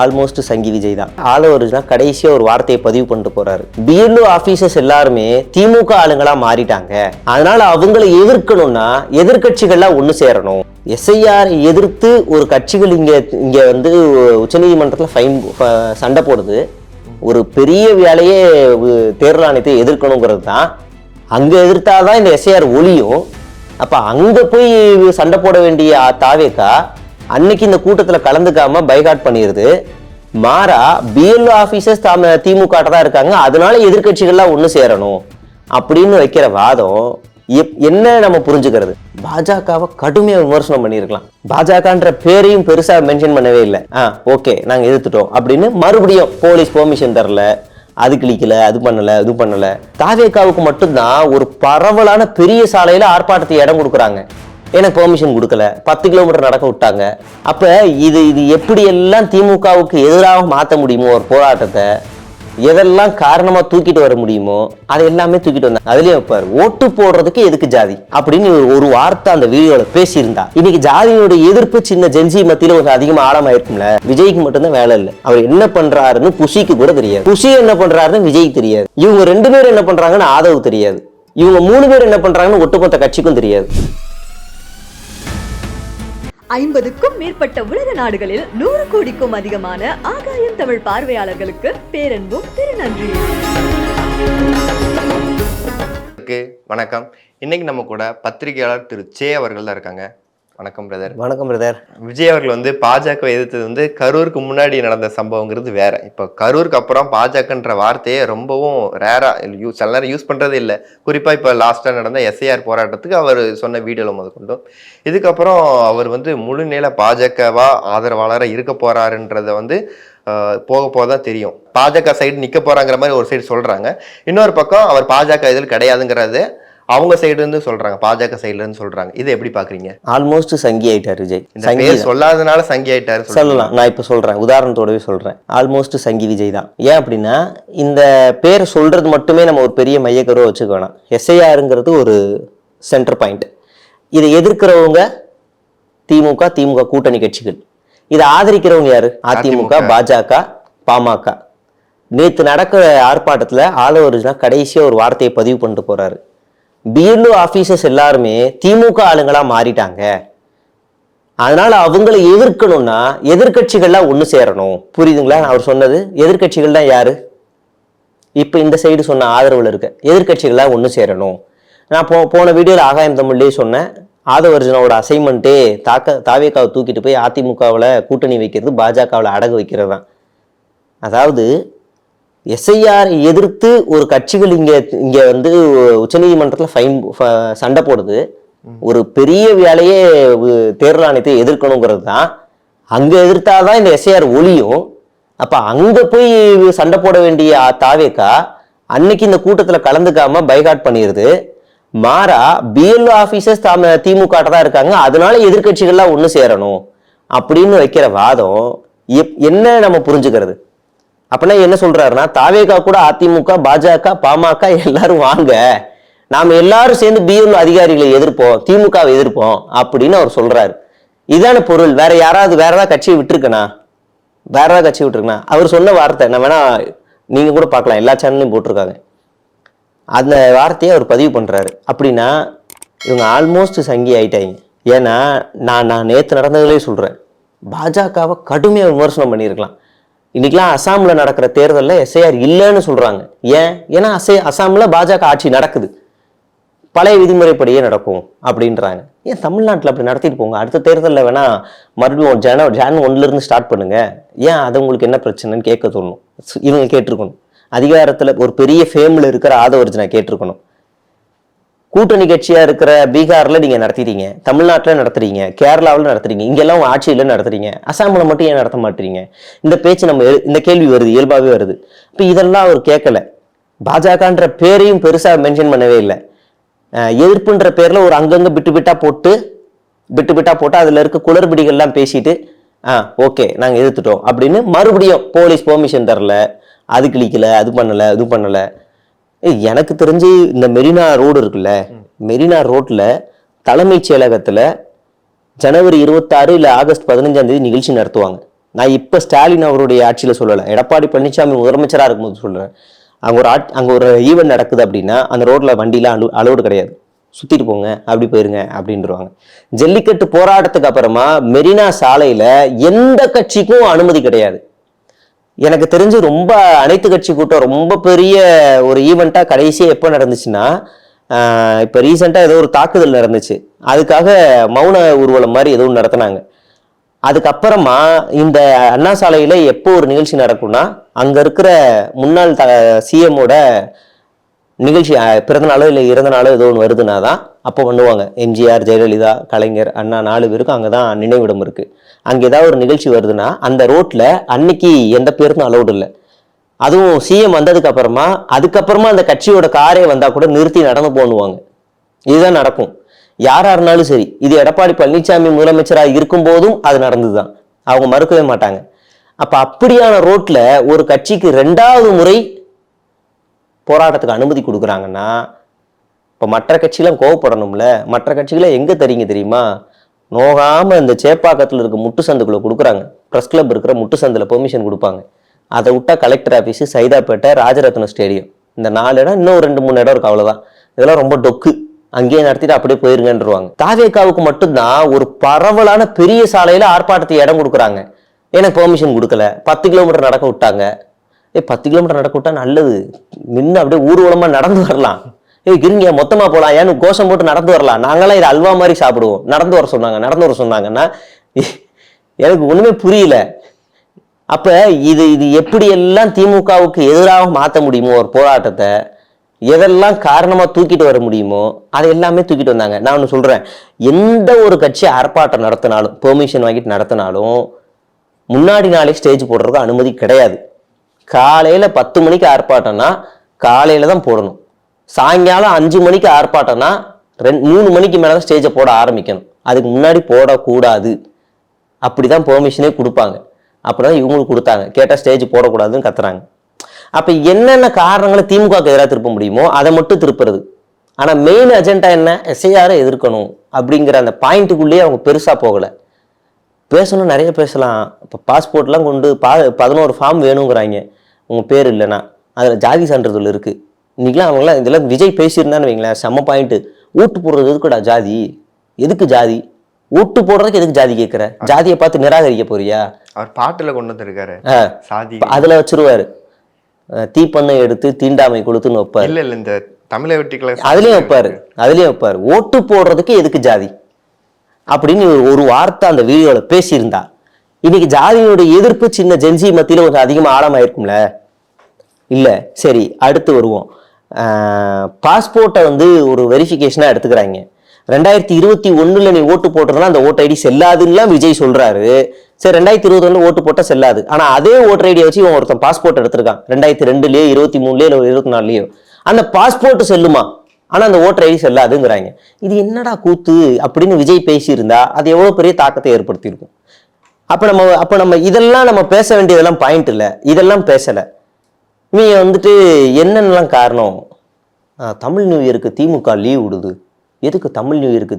Almost சங்கி விஜய் தான். ஆலோரிஜினா கடைசியா ஒரு வார்த்தையை பதிவு பண்ணிட்டு போறாரு. பிஎல்ஓ ஆபீசர்ஸ் எல்லாருமே திமுக ஆளுங்களா மாறிட்டாங்க, அதனால அவங்களை எதிர்க்கணும்னா எதிர்கட்சிகள்லாம் ஒண்ணு சேரணும். எஸ்ஐஆர் எதிர்த்து ஒரு கட்சிகள் இங்க வந்து உச்சநீதிமன்றத்தில் சண்டை போடுது. ஒரு பெரிய வேலையே தேர்தல் ஆணையத்தை எதிர்க்கணுங்கிறது தான். அங்க எதிர்த்தாதான் இந்த எஸ்ஐஆர் ஒழியும். அப்ப அங்க போய் சண்டை போட வேண்டிய தாவேக்கா அன்னைக்கு இந்த கூட்டத்துல கலந்துக்காம பைகாட் பண்ணிருது. மாறா பிஎல்ஓ ஆபீசர்ஸ் திமுக தான் இருக்காங்க, அதனால எதிர்கட்சிகள்லாம் ஒண்ணு சேரணும் அப்படின்னு வைக்கிற வாதம் என்ன நம்ம புரிஞ்சுக்கிறது? பாஜகவை கடுமையா விமர்சனம் பண்ணிருக்கலாம். பாஜகன்ற பேரையும் பெருசா மென்ஷன் பண்ணவே இல்லை. ஓகே நாங்க எதிர்த்துட்டோம் அப்படின்னு மறுபடியும் போலீஸ் பெர்மிஷன் தரல, அது கிளிக்கல, அது பண்ணல, இது பண்ணல. தாவேக்காவுக்கு மட்டும்தான் ஒரு பரவலான பெரிய சாலையில ஆர்ப்பாட்டத்தை இடம் கொடுக்குறாங்க. எனக்கு பெர்மிஷன் கொடுக்கல, 10 கிலோமீட்டர் நடக்க விட்டாங்க. அப்ப இது எப்படி எல்லாம் திமுகவுக்கு எதிராக மாற்ற முடியுமோ ஒரு போராட்டத்தை, எதெல்லாம் காரணமா தூக்கிட்டு வர முடியுமோ அதை எல்லாமே தூக்கிட்டு வந்தாங்க. அதுலயும் வைப்பாரு, ஓட்டு போடுறதுக்கு எதுக்கு ஜாதி அப்படின்னு ஒரு வார்த்தை அந்த வீடியோல பேசியிருந்தா இன்னைக்கு ஜாதியோட எதிர்ப்பு சின்ன ஜென்சி மத்தியில ஒரு அதிகமா ஆழமாயிருக்கும்ல. விஜய்க்கு மட்டும்தான் வேலை இல்லை. அவர் என்ன பண்றாருன்னு புஷிக்கு கூட தெரியாது, புஷி என்ன பண்றாருன்னு விஜய்க்கு தெரியாது, இவங்க 2 பேரும் என்ன பண்றாங்கன்னு ஆதவ் தெரியாது, இவங்க 3 பேர் என்ன பண்றாங்கன்னு ஒட்டுமொத்த கட்சிக்கும் தெரியாது. 50க்கும் மேற்பட்ட உலக நாடுகளில் 100 கோடிக்கும் அதிகமான ஆகாயம் தமிழ் பார்வையாளர்களுக்கு பேரன்பும் திருநன்றி. வணக்கம். இன்னைக்கு நம்ம கூட பத்திரிகையாளர் திரு சே அவர்கள் தான் இருக்காங்க. வணக்கம் பிரதர். வணக்கம் பிரதர். விஜய் அவர்கள் வந்து பாஜக எதிர்த்தது கரூருக்கு முன்னாடி நடந்த சம்பவங்கிறது வேற. இப்போ கரூருக்கு அப்புறம் பாஜகன்ற வார்த்தையை ரொம்பவும் ரேரா சில நேரம் யூஸ் பண்றதே இல்லை. குறிப்பா இப்போ லாஸ்டா நடந்த எஸ்ஐஆர் போராட்டத்துக்கு அவர் சொன்ன வீடியோல முதற்கொண்டும் இதுக்கப்புறம் அவர் முழு நேர பாஜகவா ஆதரவாளராக இருக்க போறாருன்றத போக போதான் தெரியும். பாஜக சைடு நிக்க போறாங்கிற மாதிரி ஒரு சைடு சொல்றாங்க, இன்னொரு பக்கம் அவர் பாஜக இதில் கிடையாதுங்கிறது அவங்க சைடு இருந்து சொல்றாங்க, பாஜக சைடுல இருந்து சொல்றாங்க. இதை எப்படி பாக்குறீங்க? ஆல்மோஸ்ட் சங்கி ஆயிட்டார் விஜய். சங்கி சொல்லாதனால சங்கி ஆயிட்டாரு சொல்லலாம். நான் இப்ப சொல்றேன், உதாரணத்தோடவே சொல்றேன். ஆல்மோஸ்ட் சங்கி விஜய் தான். ஏன் அப்படின்னா இந்த பேரை சொல்றது மட்டுமே நம்ம ஒரு பெரிய மையக்கருவை வச்சுக்க வேணாம். எஸ்ஐஆருங்கிறது ஒரு சென்டர் பாயிண்ட். இதை எதிர்க்கிறவங்க திமுக கூட்டணி கட்சிகள், இதை ஆதரிக்கிறவங்க யாரு? அதிமுக, பாஜக, பாமக. நேற்று நடக்கிற ஆர்ப்பாட்டத்துல ஆலோரிஜினா கடைசியா ஒரு வார்த்தையை பதிவு பண்ணிட்டு போறாரு. பிஎல்ஓ ஆபீசர்ஸ் எல்லாருமே திமுக ஆளுங்களா மாறிட்டாங்க, அதனால அவங்களை எதிர்க்கணும்னா எதிர்கட்சிகள்லாம் ஒண்ணு சேரணும். புரியுதுங்களா? அவர் சொன்னது எதிர்கட்சிகள் தான் யாரு? இப்ப இந்த சைடு சொன்ன ஆதரவுல இருக்க எதிர்கட்சிகள்லாம் ஒண்ணு சேரணும். நான் போன வீடியோல ஆகாயம் தமிழ்லயே சொன்னேன், ஆதவர்ஜுனோட அசைன்மெண்ட்டே தாவேக்காவை தூக்கிட்டு போய் அதிமுகவில் கூட்டணி வைக்கிறது, பாஜகவில் அடகு வைக்கிறது தான். அதாவது எஸ்ஐஆர் எதிர்த்து ஒரு கட்சிகள் இங்க உச்சநீதிமன்றத்தில் சண்டை போடுது. ஒரு பெரிய வேலையே தேர்தல் ஆணையத்தை எதிர்க்கணுங்கிறது தான். அங்க எதிர்த்தாதான் இந்த எஸ்ஐஆர் ஒழியும். அப்ப அங்க போய் சண்டை போட வேண்டிய தாவேக்கா அன்னைக்கு இந்த கூட்டத்துல கலந்துக்காம பைகாட் பண்ணிருது. மாறா பிஎல்ஓ ஆபீசர்ஸ் திமுக தான் இருக்காங்க, அதனால எதிர்கட்சிகள்லாம் ஒண்ணு சேரணும் அப்படின்னு வைக்கிற வாதம் என்ன நம்ம புரிஞ்சுக்கிறது? அப்படின்னா என்ன சொல்றாருன்னா, தாவேகா கூட அதிமுக, பாஜக, பாமக எல்லாரும் வாங்க, நாம எல்லாரும் சேர்ந்து பிஎல்ஓ அதிகாரிகளை எதிர்ப்போம், திமுகவை எதிர்ப்போம் அப்படின்னு அவர் சொல்றாரு. இதான பொருள். வேற ஏதாவது கட்சியை விட்டுருக்கனா? வேற ஏதாவது கட்சி விட்டுருக்கனா? அவர் சொன்ன வார்த்தை நான் வேணா நீங்க கூட பார்க்கலாம், எல்லா சேனல்லையும் போட்டிருக்காங்க. அந்த வார்த்தையை அவர் பதிவு பண்றாரு. அப்படின்னா இவங்க ஆல்மோஸ்ட் சங்கி ஆயிட்டாங்க. ஏன்னா நான் நேற்று நடந்ததுலேயே சொல்றேன், பாஜகவை கடுமையா விமர்சனம் பண்ணியிருக்கலாம். இன்னைக்கெல்லாம் அசாம்ல நடக்கிற தேர்தலில் எஸ்ஐஆர் இல்லைன்னு சொல்றாங்க. ஏன்னா அசாம்ல பாஜக ஆட்சி நடக்குது, பழைய விதிமுறைப்படியே நடக்கும் அப்படின்றாங்க. ஏன் தமிழ்நாட்டில் அப்படி நடத்திட்டு போங்க, அடுத்த தேர்தலில் வேணா மறுபடியும் ஜான் 1 ஸ்டார்ட் பண்ணுங்க. ஏன் அது உங்களுக்கு என்ன பிரச்சனைன்னு கேட்க தோணும். இவங்க கேட்டிருக்கணும். அதிகாரத்துல ஒரு பெரிய ஃபேம்ல இருக்கிற ஆதவர்ஜுனா கேட்டிருக்கணும். கூட்டணி கட்சியா இருக்கிற பீகார்ல நீங்க நடத்திட்டீங்க, தமிழ்நாட்டுல நடத்துறீங்க, கேரளாவில் நடத்துறீங்க, இங்கெல்லாம் ஆட்சியில நடத்துறீங்க, அசாம்ல மட்டும் ஏன் நடத்த மாட்டீங்க? இந்த பேச்சு இந்த கேள்வி வருது, இயல்பாவே வருது. இப்ப இதெல்லாம் அவர் கேட்கல. பாஜகன்ற பேரையும் பெருசா மென்ஷன் பண்ணவே இல்லை. எதிர்ப்புன்ற பேர்ல ஒரு அங்கங்க விட்டு விட்டா போட்டு அதுல இருக்க குளறுபடிகள்லாம் பேசிட்டு ஓகே நாங்க எதிர்த்துட்டோம் அப்படின்னு மறுபடியும் போலீஸ் பெர்மிஷன் தரல, அது கிளிக்கல, அது பண்ணல, இது பண்ணல. எனக்கு தெரிஞ்சு இந்த மெரினா ரோடு இருக்குல்ல, மெரினா ரோட்ல தலைமைச் செயலகத்துல ஜனவரி 26 இல்ல ஆகஸ்ட் 15 நிகழ்ச்சி நடத்துவாங்க. நான் இப்போ ஸ்டாலின் அவருடைய ஆட்சியில் சொல்லலை, எடப்பாடி பழனிசாமி முதலமைச்சராக இருக்கும்போது சொல்கிறேன். அங்கே ஒரு ஈவெண்ட் நடக்குது அப்படின்னா அந்த ரோட்டில் வண்டிலாம் அலோடு கிடையாது, சுற்றிட்டு போங்க, அப்படி போயிருங்க அப்படின்றவாங்க. ஜல்லிக்கட்டு போராட்டத்துக்கு அப்புறமா மெரினா சாலையில் எந்த கட்சிக்கும் அனுமதி கிடையாது. எனக்கு தெரிஞ்சு ரொம்ப அனைத்து கட்சி கூட்டம் ரொம்ப பெரிய ஒரு ஈவெண்ட்டாக கடைசியாக எப்போ நடந்துச்சுன்னா, இப்போ ரீசெண்டாக ஏதோ ஒரு தாக்குதல் நடந்துச்சு, அதுக்காக மௌன ஊர்வலம் மாதிரி ஏதோ நடத்தினாங்க. அதுக்கப்புறமா இந்த அண்ணா சாலையில் எப்போ ஒரு நிகழ்ச்சி நடக்கும்னா, அங்கே இருக்கிற முன்னாள் சிஎம்மோட நிகழ்ச்சி பிறந்தநாளோ இல்லை இறந்த நாளோ ஏதோ ஒன்று வருதுன்னா தான் அப்போ பண்ணுவாங்க. எம்ஜிஆர், ஜெயலலிதா, கலைஞர், அண்ணா 4 பேருக்கும் அங்கே தான் நினைவிடம் இருக்குது. அங்கே ஏதாவது ஒரு நிகழ்ச்சி வருதுன்னா அந்த ரோட்டில் அன்னைக்கு எந்த பேருக்கும் அலௌடு இல்லை. அதுவும் சிஎம் வந்ததுக்கு அப்புறமா அதுக்கப்புறமா அந்த கட்சியோட காரே வந்தால் கூட நிறுத்தி நடந்து போனுவாங்க. இதுதான் நடக்கும். யாரா இருந்தாலும் சரி. இது எடப்பாடி பழனிசாமி முதலமைச்சராக இருக்கும் போதும் அது நடந்துதான், அவங்க மறுக்கவே மாட்டாங்க. அப்ப அப்படியான ரோட்ல ஒரு கட்சிக்கு 2வது முறை போராட்டத்துக்கு அனுமதி கொடுக்குறாங்கன்னா, இப்போ மற்ற கட்சியெல்லாம் கோவப்படணும்ல. மற்ற கட்சிகளை எங்க தரீங்க தெரியுமா? நோகாம இந்த சேப்பாக்கத்தில் இருக்க முட்டு சந்துக்குள்ள கொடுக்குறாங்க. ப்ரெஸ் கிளப் இருக்கிற முட்டு சந்தில் பெர்மிஷன் கொடுப்பாங்க. அதை விட்டா collector office, Saidapet, Rajaratna stadium, இந்த 4 இடம், இன்னும் 2-3 இடம் இருக்கு, அவ்வளோதான். இதெல்லாம் ரொம்ப டொக்கு, அங்கேயே நடத்திட்டு அப்படியே போயிருங்கன்றுவாங்க. தாவேக்காவுக்கு மட்டும்தான் ஒரு பரவலான பெரிய சாலையில ஆர்ப்பாட்டத்தை இடம் கொடுக்குறாங்க. எனக்கு பெர்மிஷன் கொடுக்கல. 10 கிலோமீட்டர் நடக்க விட்டாங்க. 10 கிலோமீட்டர் நடக்க விட்டா நல்லது, நின்று அப்படியே ஊர்வலமா நடந்து வரலாம். இருங்க மொத்தமா போலாம், ஏன்னு கோஷம் போட்டு நடந்து வரலாம். நாங்களாம் இது அல்வா மாதிரி சாப்பிடுவோம். நடந்து வர சொன்னாங்கன்னா எனக்கு ஒண்ணுமே புரியல. அப்ப இது எப்படி எல்லாம் திமுகவுக்கு எதிராக மாற்ற முடியுமோ ஒரு போராட்டத்தை, எதெல்லாம் காரணமா தூக்கிட்டு வர முடியுமோ அதை எல்லாமே தூக்கிட்டு வந்தாங்க. நான் ஒன்று சொல்றேன், எந்த ஒரு கட்சி ஆர்ப்பாட்டம் நடத்தினாலும், பெர்மிஷன் வாங்கிட்டு நடத்தினாலும் முன்னாடி நாளே ஸ்டேஜ் போடுறதுக்கு அனுமதி கிடையாது. காலையில 10 மணிக்கு ஆர்ப்பாட்டம்னா காலையில தான் போடணும். சாயங்காலம் 5 மணிக்கு ஆர்ப்பாட்டம்னா 3 மணிக்கு மேலதான் ஸ்டேஜை போட ஆரம்பிக்கணும். அதுக்கு முன்னாடி போடக்கூடாது. அப்படிதான் பெர்மிஷனே கொடுப்பாங்க. அப்படிதான் இவங்களுக்கு கொடுத்தாங்க. கேட்டா ஸ்டேஜ் போடக்கூடாதுன்னு கத்துறாங்க. அப்ப என்னென்ன காரணங்களை திமுகவுக்கு எதிராக திருப்ப முடியுமோ அதை மட்டும் திருப்புறது. ஆனா மெயின் அஜெண்டா என்ன? எஸ்ஐஆரை எதிர்க்கணும் அப்படிங்கிற அந்த பாயிண்ட்டுக்குள்ளேயே அவங்க பெருசா போகல. பேசணும், நிறைய பேசலாம். இப்போ பாஸ்போர்ட்லாம் கொண்டு 11 ஃபார்ம் வேணுங்கிறாங்க. உங்க பேர் இல்லைன்னா அதுல ஜாதி சான்றிதழ் இருக்கு. இன்னைக்கெல்லாம் அவங்களாம் இதெல்லாம் விஜய் பேசியிருந்தான்னு வைங்களேன், செம்ம பாயிண்ட். ஓட்டு போடுறது எதுக்குடா ஜாதி? எதுக்கு ஜாதி? ஓட்டு போடுறதுக்கு எதுக்கு ஜாதி கேட்கிற? ஜாதியை பார்த்து நிராகரிக்க போறியா? அவர் பாட்டுல கொண்டு வந்திருக்காரு சாதி, அதுல வச்சிருவாரு. தீப்பண்ணை எடுத்து தீண்டாமை கொடுத்துன்னு வைப்பாரு. இல்ல இல்ல இந்த தமிழை வெட்டிக்கல அதுலயும் வைப்பாரு. ஓட்டு போடுறதுக்கு எதுக்கு ஜாதி அப்படின்னு ஒரு வார்த்தை அந்த வீடியோல பேசியிருந்தா இன்னைக்கு ஜாதியோட எதிர்ப்பு சின்ன ஜென்சி மத்தியில கொஞ்சம் அதிகமா ஆழமாயிருக்கும்ல. இல்ல, சரி, அடுத்து வருவோம். பாஸ்போர்ட்டை ஒரு வெரிஃபிகேஷனா எடுத்துக்கிறாங்க. 2021 நீ ஓட்டு போட்டதுனா அந்த ஓட்டு ஐடி செல்லாதுன்னு விஜய் சொல்றாரு. சரி, 2021 ஓட்டு போட்டா செல்லாது. ஆனா அதே ஓட்டர் ஐடியை வச்சு இவன் ஒருத்தன் பாஸ்போர்ட் எடுத்திருக்கான் 2002லயோ 23லயோ 24லயோ. அந்த பாஸ்போர்ட் செல்லுமா, ஆனா அந்த ஓட்டர் ஐடி செல்லாதுங்கிறாங்க. இது என்னடா கூத்து அப்படின்னு விஜய் பேசியிருந்தா அது எவ்வளவு பெரிய தாக்கத்தை ஏற்படுத்தியிருக்கும். அப்ப நம்ம இதெல்லாம் நம்ம பேச வேண்டியதெல்லாம் பாயிண்ட் இல்லை, இதெல்லாம் பேசல. நீ என்னென்னலாம் காரணம்? தமிழ் நியூ இயருக்கு திமுக லீவ் விடுது. எதுக்கு தமிழ் நியூ இயருக்கு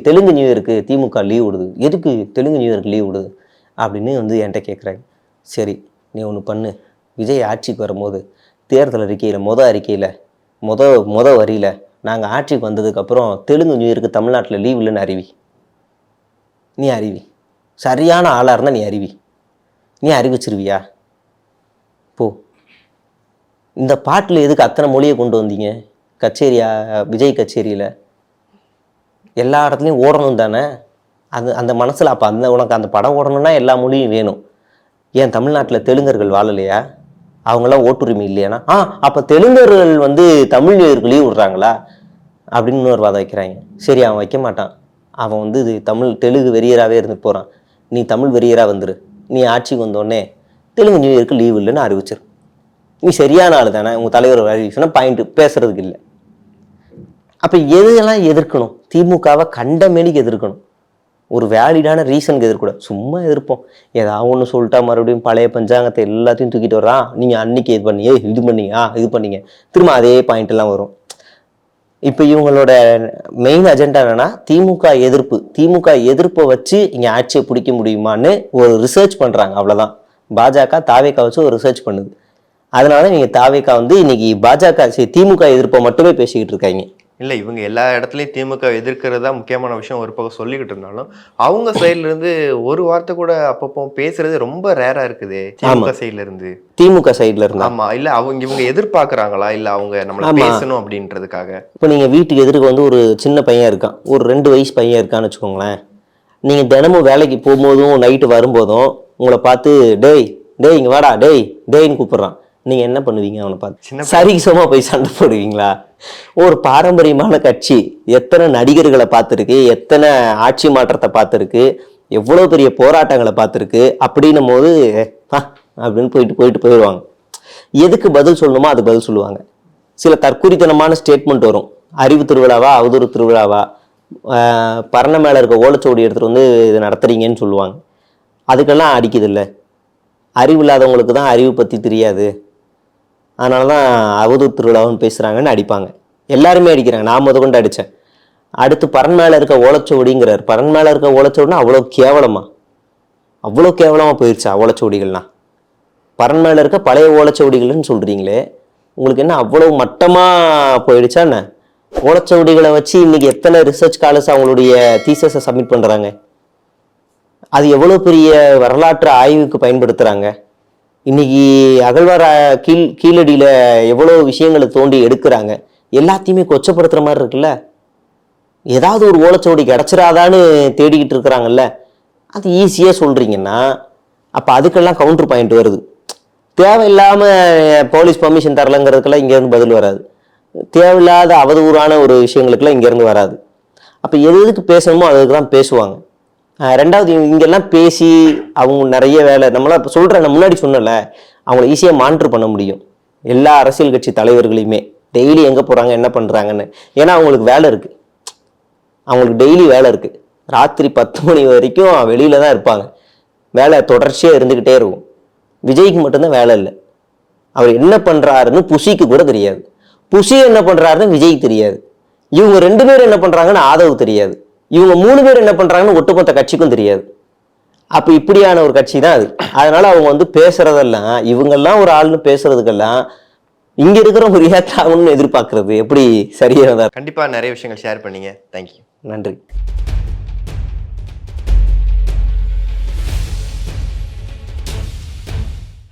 தெலுங்கு நியூ இயருக்கு திமுக லீவ் விடுது? எதுக்கு தெலுங்கு நியூ இயருக்கு லீவ் விடுது அப்படின்னு என்கிட்ட கேட்குறாங்க. சரி, நீ ஒன்று பண்ணு. விஜய் ஆட்சிக்கு வரும்போது தேர்தல் அறிக்கையில் மொத வரியில் நாங்கள் ஆட்சிக்கு வந்ததுக்கப்புறம் தெலுங்கு நியூ இயருக்கு தமிழ்நாட்டில் லீவ் இல்லைன்னு நீ அறிவி. சரியான ஆளாக இருந்தால் நீ அறிவிச்சிருவியா? போ. இந்த பாட்டில் எதுக்கு அத்தனை மொழியை கொண்டு வந்தீங்க? விஜய் கச்சேரியில் எல்லா இடத்துலையும் ஓடணும் தானே? அந்த மனசில் அப்போ உனக்கு அந்த படம் ஓடணும்னா எல்லா மொழியும் வேணும். ஏன் தமிழ்நாட்டில் தெலுங்கர்கள் வாழலையா? அவங்களாம் ஓட்டுரிமை இல்லையானா? அப்போ தெலுங்கர்கள் தமிழ் நியூயருக்கு லீவ் விடுறாங்களா அப்படின்னு இன்னொரு வாதம் வைக்கிறாங்க. சரி, அவன் வைக்க மாட்டான். அவன் இது தெலுங்கு வெறியராகவே இருந்து போகிறான். நீ தமிழ் வெறியராக வந்துரு. நீ ஆட்சிக்கு வந்தோடனே தெலுங்கு நியூ இயருக்கு லீவ் இல்லைன்னு அறிவிச்சிரு. நீ சரியான ஆள் தானே? உங்கள் தலைவர் அறிவிச்சுன்னா பாயிண்ட் பேசுறதுக்கு இல்லை. அப்போ எதெல்லாம் எதிர்க்கணும்? திமுகவை கண்டமேனிக்கு எதிர்க்கணும். ஒரு வேலிடான ரீசனுக்கு எதிர்க்கூடாது. சும்மா எதிர்ப்போம். ஏதாவது ஒன்று சொல்லிட்டா மறுபடியும் பழைய பஞ்சாங்கத்தை எல்லாத்தையும் தூக்கிட்டு வர்றான். நீங்கள் அன்னைக்கு இது பண்ணீங்க, இது பண்ணீங்க, இது பண்ணீங்க, திரும்ப அதே பாயிண்ட் எல்லாம் வரும். இப்போ இவங்களோட மெயின் அஜெண்டா என்னன்னா திமுக எதிர்ப்பை வச்சு இங்கே ஆட்சியை பிடிக்க முடியுமான்னு ஒரு ரிசர்ச் பண்ணுறாங்க, அவ்வளோதான். பாஜக தாவேக்கா வச்சு ஒரு ரிசர்ச் பண்ணுது. அதனால நீங்கள் தாவேக்கா வந்து இன்னைக்கு திமுக எதிர்ப்பை மட்டுமே பேசிக்கிட்டு இருக்காங்க. இல்லை, இவங்க எல்லா இடத்துலையும் திமுக எதிர்க்கிறதா முக்கியமான விஷயம் ஒரு பக்கம் சொல்லிக்கிட்டு இருந்தாலும் அவங்க சைட்ல இருந்து ஒரு வார்த்தை கூட அப்பப்போ பேசுறது ரொம்ப ரேரா இருக்குது திமுக சைட்ல இருந்து. திமுக சைட்ல இருந்து ஆமா, இல்ல இவங்க எதிர்பார்க்கறாங்களா இல்ல அவங்க நம்மள பேசணும் அப்படின்றதுக்காக? இப்போ நீங்க வீட்டுக்கு எதிர்க்க வந்து ஒரு சின்ன பையன் இருக்கான், ஒரு 2 வயசு பையன் இருக்கான்னு வச்சுக்கோங்களேன். நீங்க தினமும் வேலைக்கு போகும்போதும் நைட்டு வரும்போதும் உங்களை பார்த்து டேய் டேய் இங்க வாடா டேய் டேய்ன்னு கூப்பிடுறான். நீங்க என்ன பண்ணுவீங்க? அவனை பார்த்து சரிசமா போய் சண்டை போடுவீங்களா? ஒரு பாரம்பரியமான கட்சி எத்தனை நடிகர்களை பார்த்துருக்கு, எத்தனை ஆட்சி மாற்றத்தை பார்த்துருக்கு, எவ்வளோ பெரிய போராட்டங்களை பார்த்துருக்கு. அப்படின்னும் போது அப்படின்னு போயிடுவாங்க. எதுக்கு பதில் சொல்லணுமோ அது பதில் சொல்லுவாங்க. சில தற்குறித்தனமான ஸ்டேட்மெண்ட் வரும். அறிவு திருவிழாவா அவதூறு திருவிழாவா, பரண மேலே இருக்க ஓலைச்சோடி எடுத்துகிட்டு வந்து இது நடத்துறீங்கன்னு சொல்லுவாங்க. அதுக்கெல்லாம் அடிக்குது இல்லை. அறிவு இல்லாதவங்களுக்கு தான் அறிவு பற்றி தெரியாது, அதனால தான் அவதூறு திருவிழாவுன்னு பேசுகிறாங்கன்னு அடிப்பாங்க. எல்லாருமே அடிக்கிறாங்க, நான் கொண்டு அடித்தேன். அடுத்து பரண் மேலே இருக்க ஓலைச்சோடிங்கிறார். பரண் மேலே இருக்க ஓலைச்சோடினா அவ்வளோ கேவலமாக போயிடுச்சா ஓலைச்சோடிகள்லாம்? பரண் மேலே இருக்க பழைய ஓலைச்சோடிகள்னு சொல்கிறீங்களே, உங்களுக்கு என்ன அவ்வளோ மட்டமாக போயிடுச்சா என்ன? ஓலைச்சோடிகளை வச்சு இன்னைக்கு எத்தனை ரிசர்ச் ஸ்காலர்ஸ் அவங்களுடைய தீசஸை சப்மிட் பண்ணுறாங்க. அது எவ்வளோ பெரிய வரலாற்று ஆய்வுக்கு பயன்படுத்துகிறாங்க. இன்னைக்கு அகழ்வார கீழடியில் எவ்வளோ விஷயங்களை தோண்டி எடுக்கிறாங்க. எல்லாத்தையுமே கொச்சப்படுத்துகிற மாதிரி இருக்குல்ல. ஏதாவது ஒரு ஓலைச்சோடி கிடச்சிராதான்னு தேடிக்கிட்டு இருக்கிறாங்கல்ல, அது ஈஸியாக சொல்கிறீங்கன்னா அப்போ அதுக்கெல்லாம் கவுண்டர் பாயிண்ட் வருது. தேவையில்லாமல் போலீஸ் பர்மிஷன் தரலங்கிறதுக்கெல்லாம் இங்கேருந்து பதில் வராது. தேவையில்லாத அவதூறான ஒரு விஷயங்களுக்கெல்லாம் இங்கேருந்து வராது. அப்போ எதுக்கு பேசணுமோ அதுக்கு தான் பேசுவாங்க. ரெண்டாவது, இங்கெல்லாம் பேசி அவங்க நிறைய வேலை நம்மளாம் இப்போ சொல்கிறேன், நான் முன்னாடி சொன்னல, அவங்கள ஈஸியாக மானிட்டர் பண்ண முடியும். எல்லா அரசியல் கட்சி தலைவர்களையுமே டெய்லி எங்கே போகிறாங்க என்ன பண்ணுறாங்கன்னு. ஏன்னா அவங்களுக்கு வேலை இருக்குது, அவங்களுக்கு டெய்லி வேலை இருக்குது. ராத்திரி 10 மணி வரைக்கும் வெளியில தான் இருப்பாங்க. வேலை தொடர்ச்சியாக இருந்துக்கிட்டே இருக்கும். விஜய்க்கு மட்டும்தான் வேலை இல்லை. அவர் என்ன பண்ணுறாருன்னு புஷிக்கு கூட தெரியாது. புஷி என்ன பண்ணுறாருன்னு விஜய்க்கு தெரியாது. இவங்க 2 பேரும் என்ன பண்ணுறாங்கன்னு ஆதவ் தெரியாது. இவங்க 3 பேர் என்ன பண்றாங்கன்னு ஒட்டுமொத்த கட்சிக்கும் தெரியாது. அப்ப இப்படியான ஒரு கட்சி தான் அது. அதனால அவங்க வந்து பேசுறதெல்லாம், இவங்கெல்லாம் ஒரு ஆள்னு பேசுறதுக்கெல்லாம் இங்க இருக்கிறவங்க ரியாக்ட் ஆகணும்னு எதிர்பார்க்கறது எப்படி சரியானதா? கண்டிப்பா நிறைய விஷயங்கள் ஷேர் பண்ணீங்க. தேங்க்யூ. நன்றி.